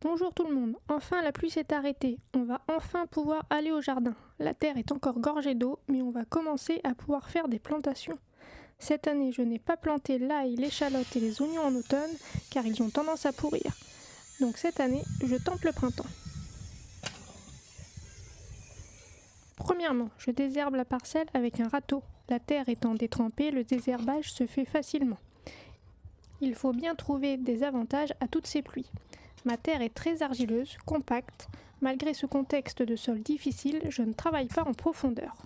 Bonjour tout le monde, enfin la pluie s'est arrêtée, on va enfin pouvoir aller au jardin. La terre est encore gorgée d'eau, mais on va commencer à pouvoir faire des plantations. Cette année, je n'ai pas planté l'ail, l'échalote et les oignons en automne, car ils ont tendance à pourrir. Donc cette année, je tente le printemps. Premièrement, je désherbe la parcelle avec un râteau. La terre étant détrempée, le désherbage se fait facilement. Il faut bien trouver des avantages à toutes ces pluies. Ma terre est très argileuse, compacte. Malgré ce contexte de sol difficile, je ne travaille pas en profondeur.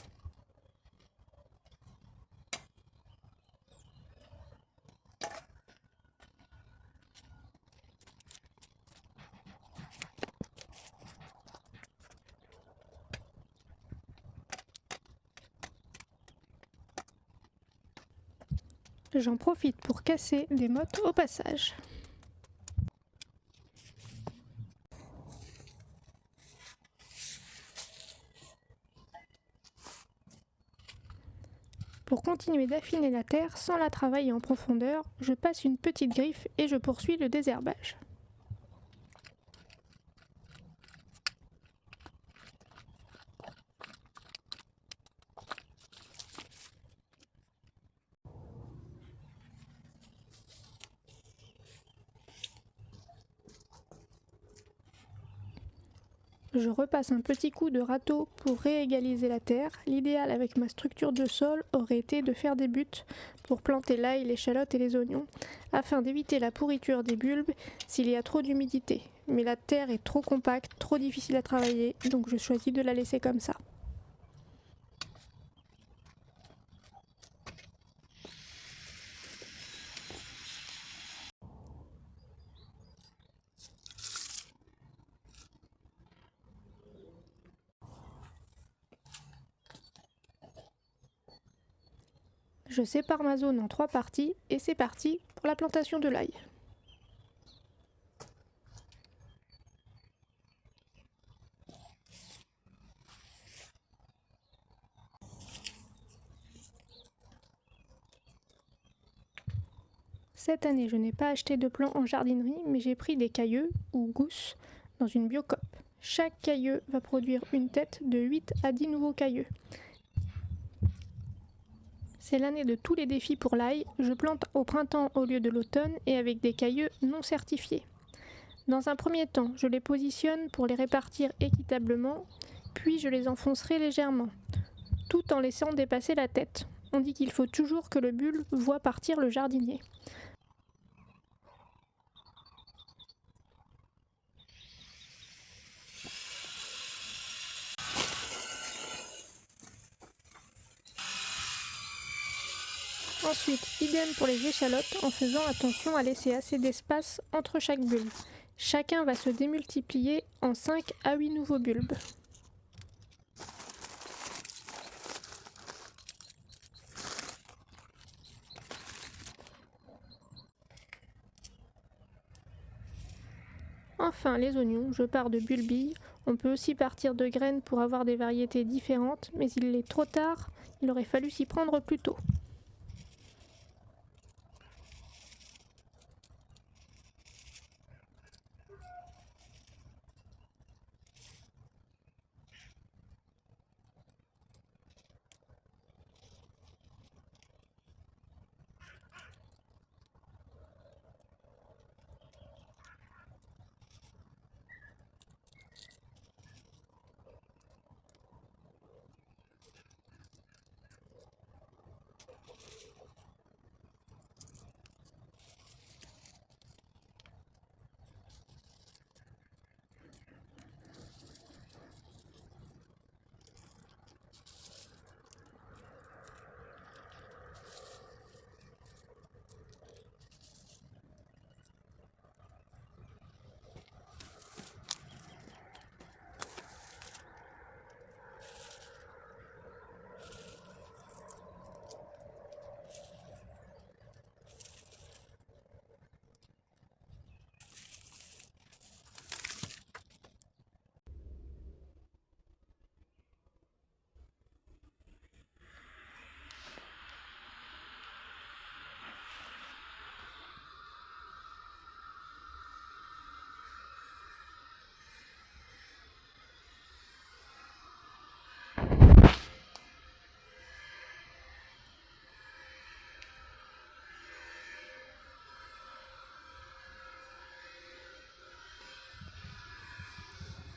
J'en profite pour casser des mottes au passage. Pour continuer d'affiner la terre sans la travailler en profondeur, je passe une petite griffe et je poursuis le désherbage. Je repasse un petit coup de râteau pour réégaliser la terre. L'idéal avec ma structure de sol aurait été de faire des buttes pour planter l'ail, l'échalote et les oignons, afin d'éviter la pourriture des bulbes s'il y a trop d'humidité. Mais la terre est trop compacte, trop difficile à travailler, donc je choisis de la laisser comme ça. Je sépare ma zone en 3 parties et c'est parti pour la plantation de l'ail. Cette année, je n'ai pas acheté de plants en jardinerie, mais j'ai pris des cailleux, ou gousses, dans une biocoop. Chaque cailleux va produire une tête de 8 à 10 nouveaux cailleux. C'est l'année de tous les défis pour l'ail. Je plante au printemps au lieu de l'automne et avec des cailleux non certifiés. Dans un premier temps, je les positionne pour les répartir équitablement, puis je les enfoncerai légèrement, tout en laissant dépasser la tête. On dit qu'il faut toujours que le bulbe voie partir le jardinier. Ensuite, idem pour les échalotes en faisant attention à laisser assez d'espace entre chaque bulbe. Chacun va se démultiplier en 5 à 8 nouveaux bulbes. Enfin, les oignons, je pars de bulbilles. On peut aussi partir de graines pour avoir des variétés différentes, mais il est trop tard, il aurait fallu s'y prendre plus tôt.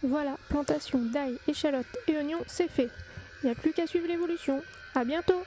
Voilà, plantation d'ail, échalotes et oignons, c'est fait. Il n'y a plus qu'à suivre l'évolution. À bientôt!